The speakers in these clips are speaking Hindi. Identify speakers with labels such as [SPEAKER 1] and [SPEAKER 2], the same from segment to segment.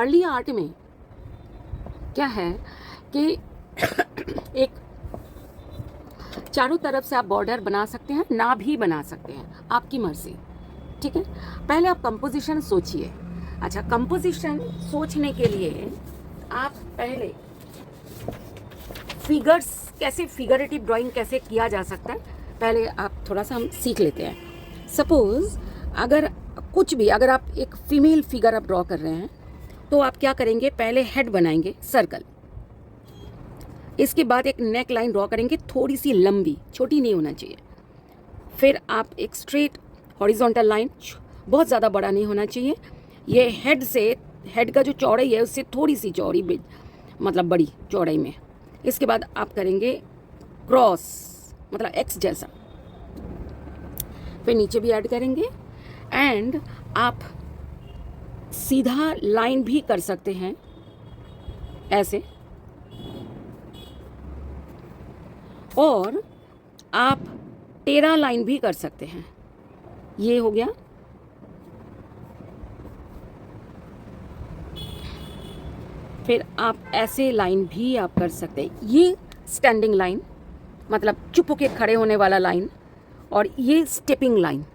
[SPEAKER 1] पर्ली आर्ट में क्या है कि एक चारों तरफ से आप बॉर्डर बना सकते हैं, ना भी बना सकते हैं, आपकी मर्जी। ठीक है, पहले आप कंपोजिशन सोचिए। अच्छा, कंपोजिशन सोचने के लिए आप पहले फिगर्स, कैसे फिगरेटिव ड्राइंग कैसे किया जा सकता है, पहले आप थोड़ा सा हम सीख लेते हैं। सपोज अगर कुछ भी, अगर आप एक फीमेल फिगर आप ड्रॉ कर रहे हैं तो आप क्या करेंगे, पहले हेड बनाएंगे सर्कल, इसके बाद एक नेक लाइन ड्रॉ करेंगे थोड़ी सी लंबी, छोटी नहीं होना चाहिए। फिर आप एक स्ट्रेट हॉरिजॉन्टल लाइन, बहुत ज़्यादा बड़ा नहीं होना चाहिए। ये हेड से, हेड का जो चौड़ाई है उससे थोड़ी सी चौड़ी, मतलब बड़ी चौड़ाई में। इसके बाद आप करेंगे क्रॉस, मतलब एक्स जैसा, फिर नीचे भी ऐड करेंगे। एंड आप सीधा लाइन भी कर सकते हैं ऐसे, और आप टेढ़ा लाइन भी कर सकते हैं। ये हो गया। फिर आप ऐसे लाइन भी आप कर सकते हैं, ये स्टैंडिंग लाइन, मतलब चुप होके खड़े होने वाला लाइन, और ये स्टेपिंग लाइन,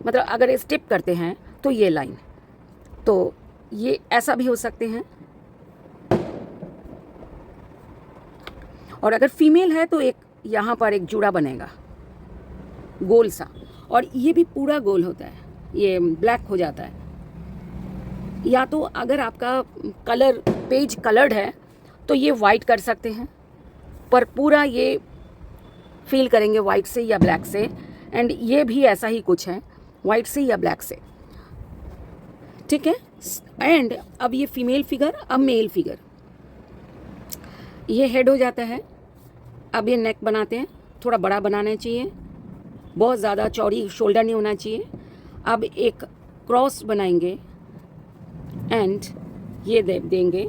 [SPEAKER 1] मतलब अगर स्टेप करते हैं तो ये लाइन, तो ये ऐसा भी हो सकते हैं। और अगर फीमेल है तो एक यहाँ पर एक जुड़ा बनेगा गोल सा, और ये भी पूरा गोल होता है, ये ब्लैक हो जाता है। या तो अगर आपका कलर पेज कलर्ड है तो ये वाइट कर सकते हैं, पर पूरा ये फील करेंगे वाइट से या ब्लैक से। एंड ये भी ऐसा ही कुछ है, वाइट से या ब्लैक से। ठीक है। एंड अब ये फीमेल फिगर, अब मेल फिगर, ये हेड हो जाता है। अब ये नेक बनाते हैं, थोड़ा बड़ा बनाना चाहिए, बहुत ज़्यादा चौड़ी शोल्डर नहीं होना चाहिए। अब एक क्रॉस बनाएंगे एंड ये देंगे।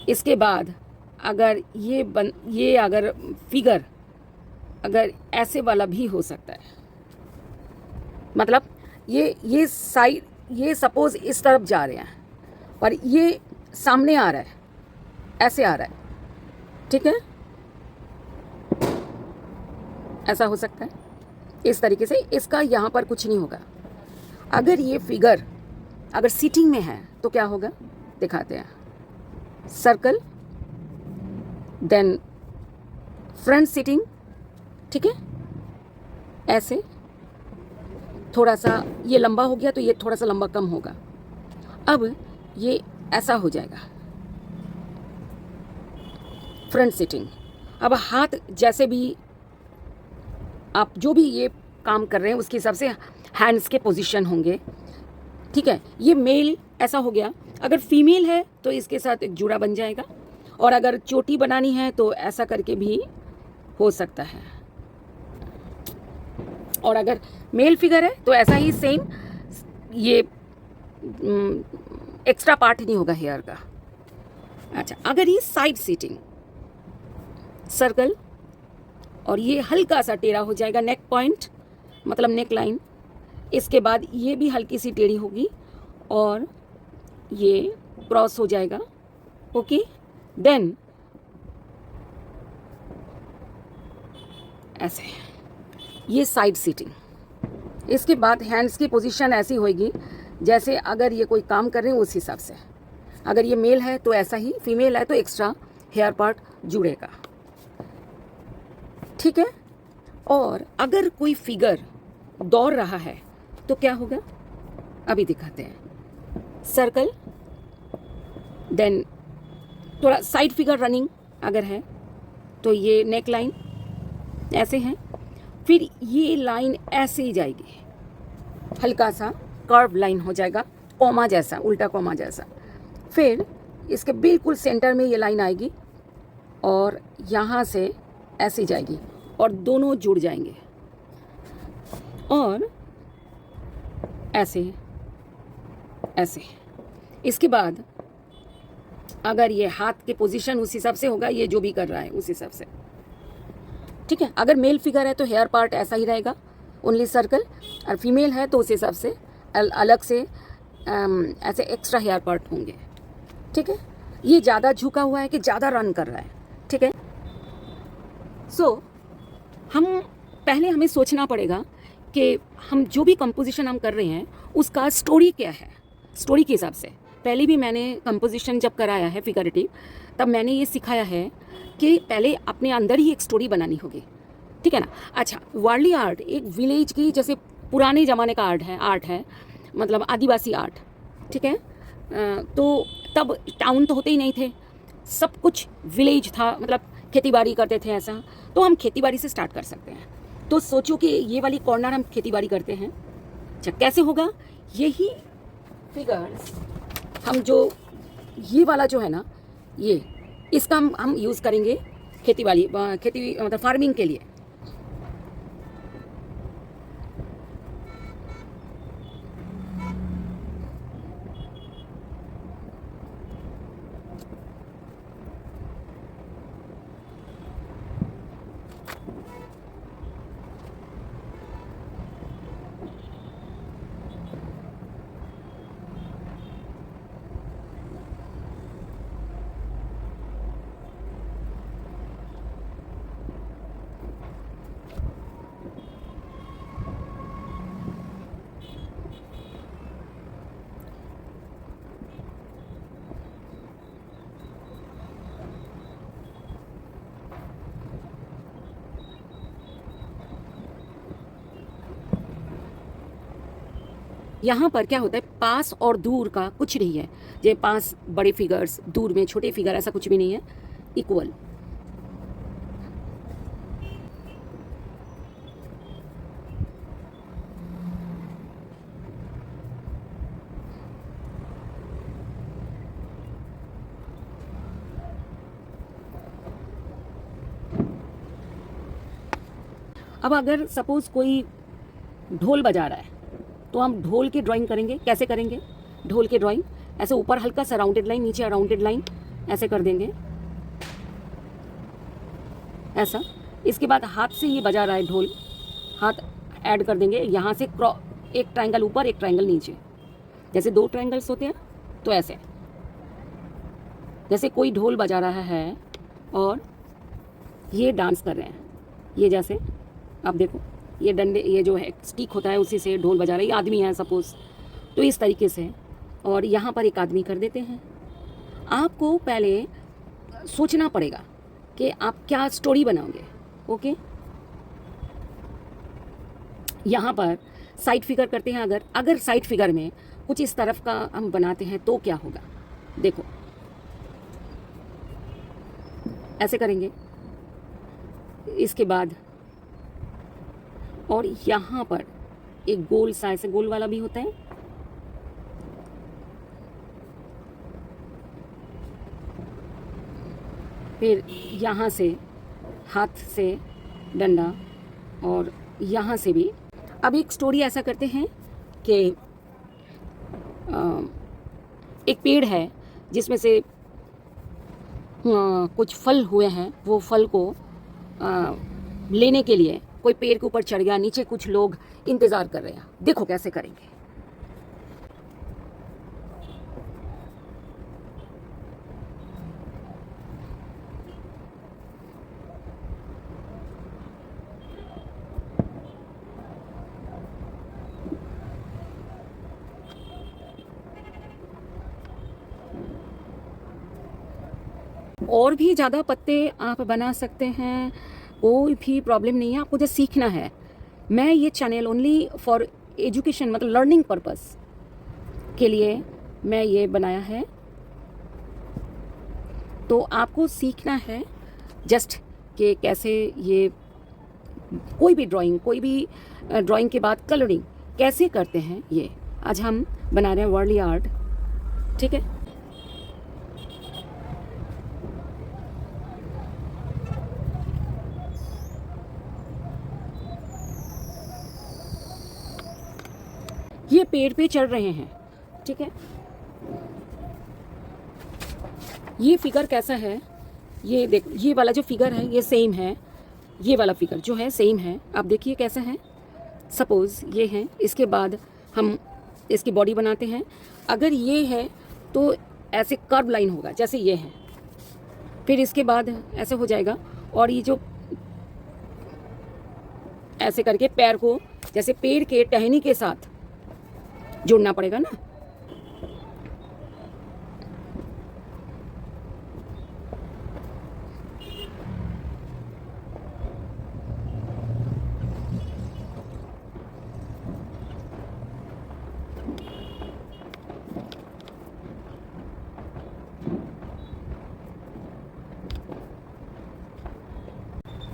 [SPEAKER 1] इसके बाद अगर ये अगर फिगर अगर ऐसे वाला भी हो सकता है, मतलब ये साइड, ये सपोज इस तरफ जा रहे हैं और ये सामने आ रहा है, ऐसे आ रहा है। ठीक है, ऐसा हो सकता है इस तरीके से। इसका यहाँ पर कुछ नहीं होगा। अगर ये फिगर अगर सीटिंग में है तो क्या होगा, दिखाते हैं। सर्कल, देन फ्रंट सीटिंग, ठीक है, ऐसे थोड़ा सा ये लंबा हो गया तो ये थोड़ा सा लंबा कम होगा। अब ये ऐसा हो जाएगा फ्रंट सीटिंग। अब हाथ जैसे भी आप जो भी ये काम कर रहे हैं उसके हिसाब से हैंड्स के पोजीशन होंगे। ठीक है, ये मेल ऐसा हो गया। अगर फीमेल है तो इसके साथ एक जुड़ा बन जाएगा, और अगर चोटी बनानी है तो ऐसा करके भी हो सकता है। और अगर मेल फिगर है तो ऐसा ही सेम, ये एक्स्ट्रा पार्ट नहीं होगा हेयर का। अच्छा, अगर ये साइड सीटिंग, सर्कल, और ये हल्का सा टेढ़ा हो जाएगा, नेक पॉइंट मतलब नेक लाइन। इसके बाद ये भी हल्की सी टेढ़ी होगी और ये क्रॉस हो जाएगा। ओके, देन ऐसे, ये साइड सीटिंग। इसके बाद हैंड्स की पोजीशन ऐसी होगी जैसे अगर ये कोई काम कर रहे हैं उस हिसाब से। अगर ये मेल है तो ऐसा ही, फीमेल है तो एक्स्ट्रा हेयर पार्ट जुड़ेगा। ठीक है। और अगर कोई फिगर दौड़ रहा है तो क्या होगा, अभी दिखाते हैं। सर्कल, देन थोड़ा साइड फिगर रनिंग अगर है तो ये नेक लाइन ऐसे हैं। फिर ये लाइन ऐसे ही जाएगी, हल्का सा कर्व लाइन हो जाएगा, कोमा जैसा, उल्टा कोमा जैसा। फिर इसके बिल्कुल सेंटर में ये लाइन आएगी और यहाँ से ऐसे जाएगी और दोनों जुड़ जाएंगे, और ऐसे ऐसे। इसके बाद अगर ये हाथ के पोजीशन उस हिसाब से होगा, ये जो भी कर रहा है उस हिसाब से। ठीक है, अगर मेल फिगर है तो हेयर पार्ट ऐसा ही रहेगा, ओनली सर्कल, और फीमेल है तो उस हिसाब से अलग से ऐसे एक्स्ट्रा हेयर पार्ट होंगे। ठीक है, ये ज़्यादा झुका हुआ है कि ज़्यादा रन कर रहा है, ठीक है। सो हमें सोचना पड़ेगा कि हम जो भी कंपोजिशन हम कर रहे हैं उसका स्टोरी क्या है, स्टोरी के हिसाब से। पहले भी मैंने कंपोजिशन जब कराया है फिगरेटिव, तब मैंने ये सिखाया है कि पहले अपने अंदर ही एक स्टोरी बनानी होगी, ठीक है ना। अच्छा, वारली आर्ट एक विलेज की, जैसे पुराने ज़माने का आर्ट है, मतलब आदिवासी आर्ट, ठीक है। तो तब टाउन तो होते ही नहीं थे, सब कुछ विलेज था, मतलब खेतीबाड़ी करते थे ऐसा। तो हम खेतीबाड़ी से स्टार्ट कर सकते हैं। तो सोचो कि ये वाली कॉर्नर हम खेतीबाड़ी करते हैं। अच्छा, कैसे होगा? यही फिगर्स हम जो ये वाला जो है ना, ये इसका हम यूज़ करेंगे खेती मतलब फार्मिंग के लिए। यहाँ पर क्या होता है, पास और दूर का कुछ नहीं है। ये पास बड़े फिगर्स, दूर में छोटे फिगर, ऐसा कुछ भी नहीं है, इक्वल। अब अगर सपोज कोई ढोल बजा रहा है तो हम ढोल की ड्राइंग करेंगे। कैसे करेंगे ढोल की ड्राइंग? ऐसे ऊपर हल्का सा राउंडेड लाइन, नीचे राउंडेड लाइन, ऐसे कर देंगे, ऐसा। इसके बाद हाथ से ये बजा रहा है ढोल, हाथ ऐड कर देंगे, यहाँ से एक ट्रायंगल ऊपर, एक ट्रायंगल नीचे, जैसे 2 ट्रायंगल्स होते हैं। तो ऐसे जैसे कोई ढोल बजा रहा है और ये डांस कर रहे हैं, ये जैसे आप देखो, ये डंडे, ये जो है स्टिक होता है उसी से ढोल बजा रहे हैं। ये आदमी है सपोज, तो इस तरीके से। और यहाँ पर एक आदमी कर देते हैं। आपको पहले सोचना पड़ेगा कि आप क्या स्टोरी बनाओगे, ओके। यहाँ पर साइड फिगर करते हैं। अगर साइड फिगर में कुछ इस तरफ का हम बनाते हैं तो क्या होगा, देखो ऐसे करेंगे। इसके बाद और यहाँ पर एक गोल सा, ऐसे गोल वाला भी होता है। फिर यहाँ से हाथ से डंडा, और यहाँ से भी। अब एक स्टोरी ऐसा करते हैं कि एक पेड़ है जिसमें से कुछ फल हुए हैं। वो फल को लेने के लिए कोई पेड़ के ऊपर चढ़ गया, नीचे कुछ लोग इंतज़ार कर रहे हैं। देखो कैसे करेंगे। और भी ज़्यादा पत्ते आप बना सकते हैं, कोई भी प्रॉब्लम नहीं है। आपको जस्ट सीखना है। मैं ये चैनल ओनली फॉर एजुकेशन, मतलब लर्निंग पर्पस के लिए मैं ये बनाया है। तो आपको सीखना है जस्ट कि कैसे ये कोई भी ड्राइंग के बाद कलरिंग कैसे करते हैं। ये आज हम बना रहे हैं वर्ली आर्ट, ठीक है। ये पेड़ पे चढ़ रहे हैं, ठीक है। ये फिगर कैसा है, ये देखो, ये वाला जो फिगर है ये सेम है, ये वाला फिगर जो है सेम है। आप देखिए कैसा है। सपोज़ ये है, इसके बाद हम इसकी बॉडी बनाते हैं। अगर ये है तो ऐसे कर्व लाइन होगा जैसे ये है, फिर इसके बाद ऐसे हो जाएगा, और ये जो ऐसे करके पैर को जैसे पेड़ के टहनी के साथ जोड़ना पड़ेगा ना।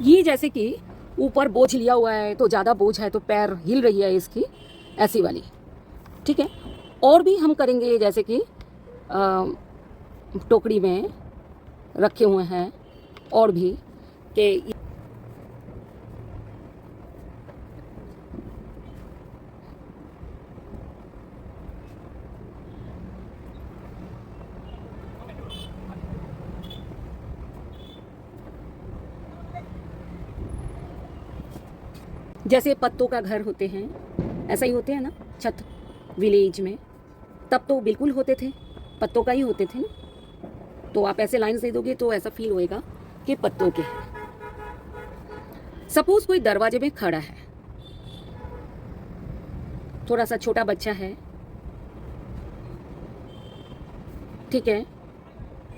[SPEAKER 1] ये जैसे कि ऊपर बोझ लिया हुआ है तो ज़्यादा बोझ है तो पैर हिल रही है इसकी, ऐसी वाली, ठीक है। और भी हम करेंगे जैसे कि टोकरी में रखे हुए हैं और भी कि जैसे पत्तों का घर होते हैं, ऐसा ही होते हैं ना छत विलेज में, तब तो बिल्कुल होते थे, पत्तों का ही होते थे ना। तो आप ऐसे लाइन दे दोगे तो ऐसा फील होएगा कि पत्तों के हैं। सपोज कोई दरवाजे में खड़ा है, थोड़ा सा छोटा बच्चा है, ठीक है,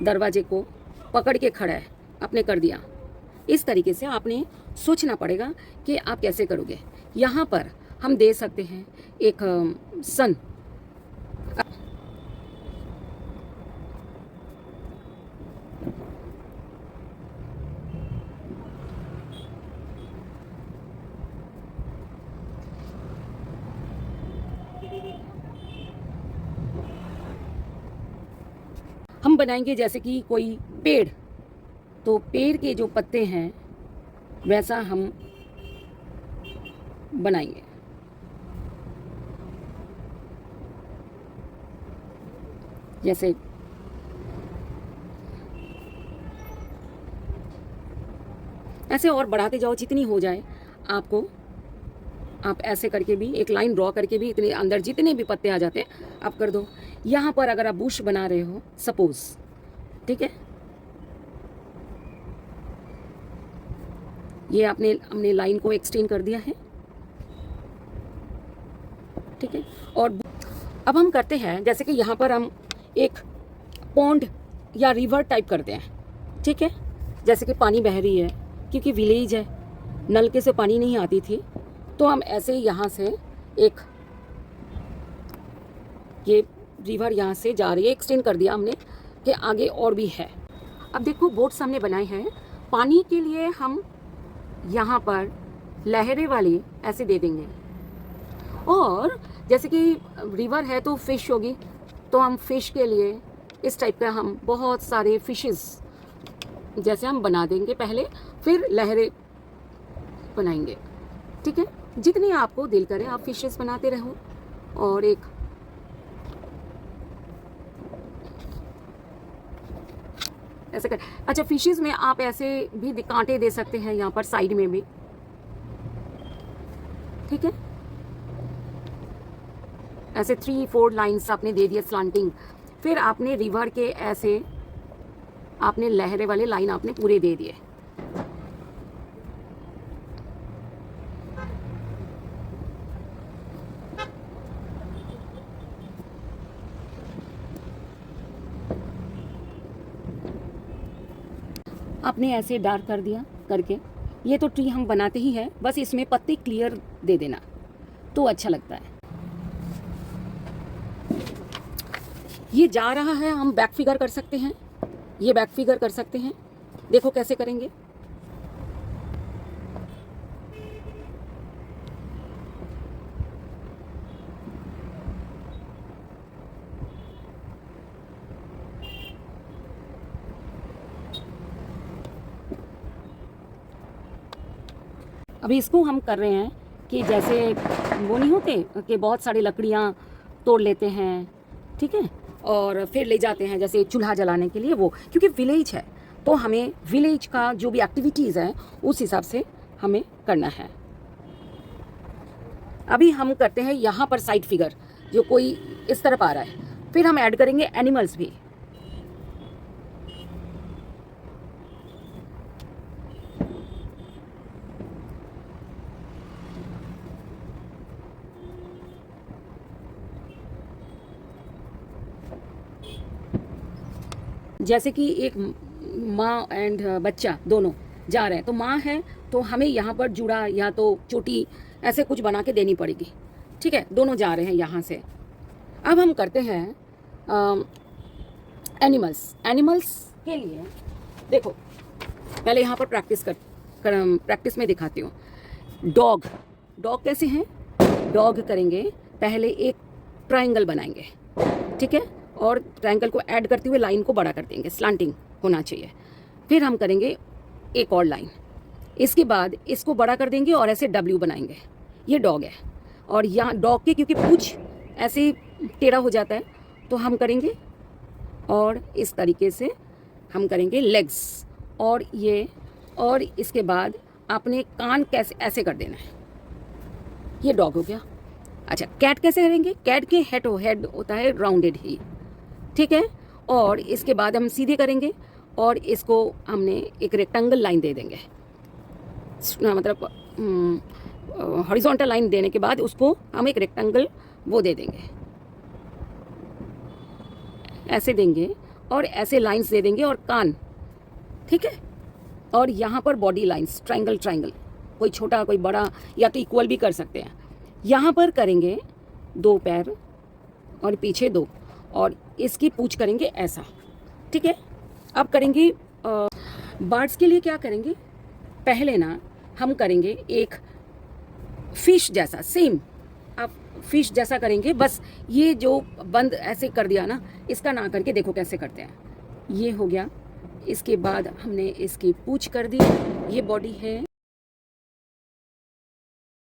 [SPEAKER 1] दरवाजे को पकड़ के खड़ा है, आपने कर दिया। इस तरीके से आपने सोचना पड़ेगा कि आप कैसे करोगे। यहाँ पर हम दे सकते हैं एक सन, हम बनाएंगे जैसे कि कोई पेड़, तो पेड़ के जो पत्ते हैं वैसा हम बनाएंगे। जैसे ऐसे और बढ़ाते जाओ जितनी हो जाए आपको, आप ऐसे करके भी एक लाइन ड्रॉ करके भी इतने अंदर जितने भी पत्ते आ जाते हैं आप कर दो। यहाँ पर अगर आप बुश बना रहे हो सपोज, ठीक है, ये हमने लाइन को एक्सटेंड कर दिया है, ठीक है। और अब हम करते हैं जैसे कि यहाँ पर हम एक पॉन्ड या रिवर टाइप करते हैं, ठीक है, जैसे कि पानी बह रही है, क्योंकि विलेज है, नलके से पानी नहीं आती थी, तो हम ऐसे यहाँ से एक ये रिवर यहाँ से जा रही है, एक्सटेंड कर दिया हमने कि आगे और भी है। अब देखो बोट्स हमने बनाए हैं, पानी के लिए हम यहाँ पर लहरें वाली ऐसे दे देंगे, और जैसे कि रिवर है तो फिश होगी, तो हम फिश के लिए इस टाइप का हम बहुत सारे फिशेस जैसे हम बना देंगे पहले, फिर लहरें बनाएंगे, ठीक है। जितनी आपको दिल करे आप फिशेस बनाते रहो। और एक ऐसे कर, अच्छा फिशेस में आप ऐसे भी कांटे दे सकते हैं यहाँ पर साइड में भी, ठीक है। ऐसे 3-4 लाइंस आपने दे दिया स्लांटिंग, फिर आपने रिवर के ऐसे आपने लहरे वाले लाइन आपने पूरे दे दिए। आपने ऐसे डार्क कर दिया करके, ये तो ट्री हम बनाते ही हैं, बस इसमें पत्ते क्लियर दे देना तो अच्छा लगता है। ये जा रहा है, हम बैक फिगर कर सकते हैं, ये बैक फिगर कर सकते हैं, देखो कैसे करेंगे। अभी इसको हम कर रहे हैं कि जैसे वो नहीं होते कि बहुत सारी लकड़ियाँ तोड़ लेते हैं, ठीक है, और फिर ले जाते हैं जैसे चूल्हा जलाने के लिए, वो क्योंकि विलेज है तो हमें विलेज का जो भी एक्टिविटीज़ हैं उस हिसाब से हमें करना है। अभी हम करते हैं यहाँ पर साइड फिगर, जो कोई इस तरफ आ रहा है, फिर हम ऐड करेंगे एनिमल्स भी, जैसे कि एक माँ एंड बच्चा दोनों जा रहे हैं, तो माँ है तो हमें यहाँ पर जुड़ा या तो चोटी ऐसे कुछ बना के देनी पड़ेगी, ठीक है। दोनों जा रहे हैं यहाँ से। अब हम करते हैं एनिमल्स के लिए। देखो पहले यहाँ पर प्रैक्टिस में दिखाती हूँ। डॉग कैसे हैं? डॉग करेंगे, पहले एक ट्रायंगल बनाएंगे, ठीक है, और ट्रायंगल को ऐड करते हुए लाइन को बड़ा कर देंगे, स्लांटिंग होना चाहिए। फिर हम करेंगे एक और लाइन, इसके बाद इसको बड़ा कर देंगे और ऐसे डब्ल्यू बनाएंगे। ये डॉग है, और यहाँ डॉग के क्योंकि पूंछ ऐसे टेढ़ा हो जाता है तो हम करेंगे, और इस तरीके से हम करेंगे लेग्स, और इसके बाद आपने कान कैसे ऐसे कर देना है। ये डॉग हो गया। अच्छा, कैट कैसे करेंगे? कैट के हेड होता है राउंडेड ही, ठीक है। और इसके बाद हम सीधे करेंगे और इसको हमने एक रेक्टेंगल लाइन दे देंगे, मतलब हॉरिजॉन्टल लाइन देने के बाद उसको हम एक रेक्टेंगल वो दे देंगे, ऐसे देंगे और ऐसे लाइंस दे देंगे और कान, ठीक है। और यहाँ पर बॉडी लाइंस, ट्रायंगल, कोई छोटा कोई बड़ा या तो इक्वल भी कर सकते हैं। यहाँ पर करेंगे 2 पैर और पीछे 2, और इसकी पूंछ करेंगे ऐसा, ठीक है। अब करेंगे बर्ड्स के लिए क्या करेंगे? पहले ना हम करेंगे एक फिश जैसा, सेम आप फिश जैसा करेंगे, बस ये जो बंद ऐसे कर दिया ना, इसका ना करके देखो कैसे करते हैं। ये हो गया। इसके बाद हमने इसकी पूंछ कर दी, ये बॉडी है।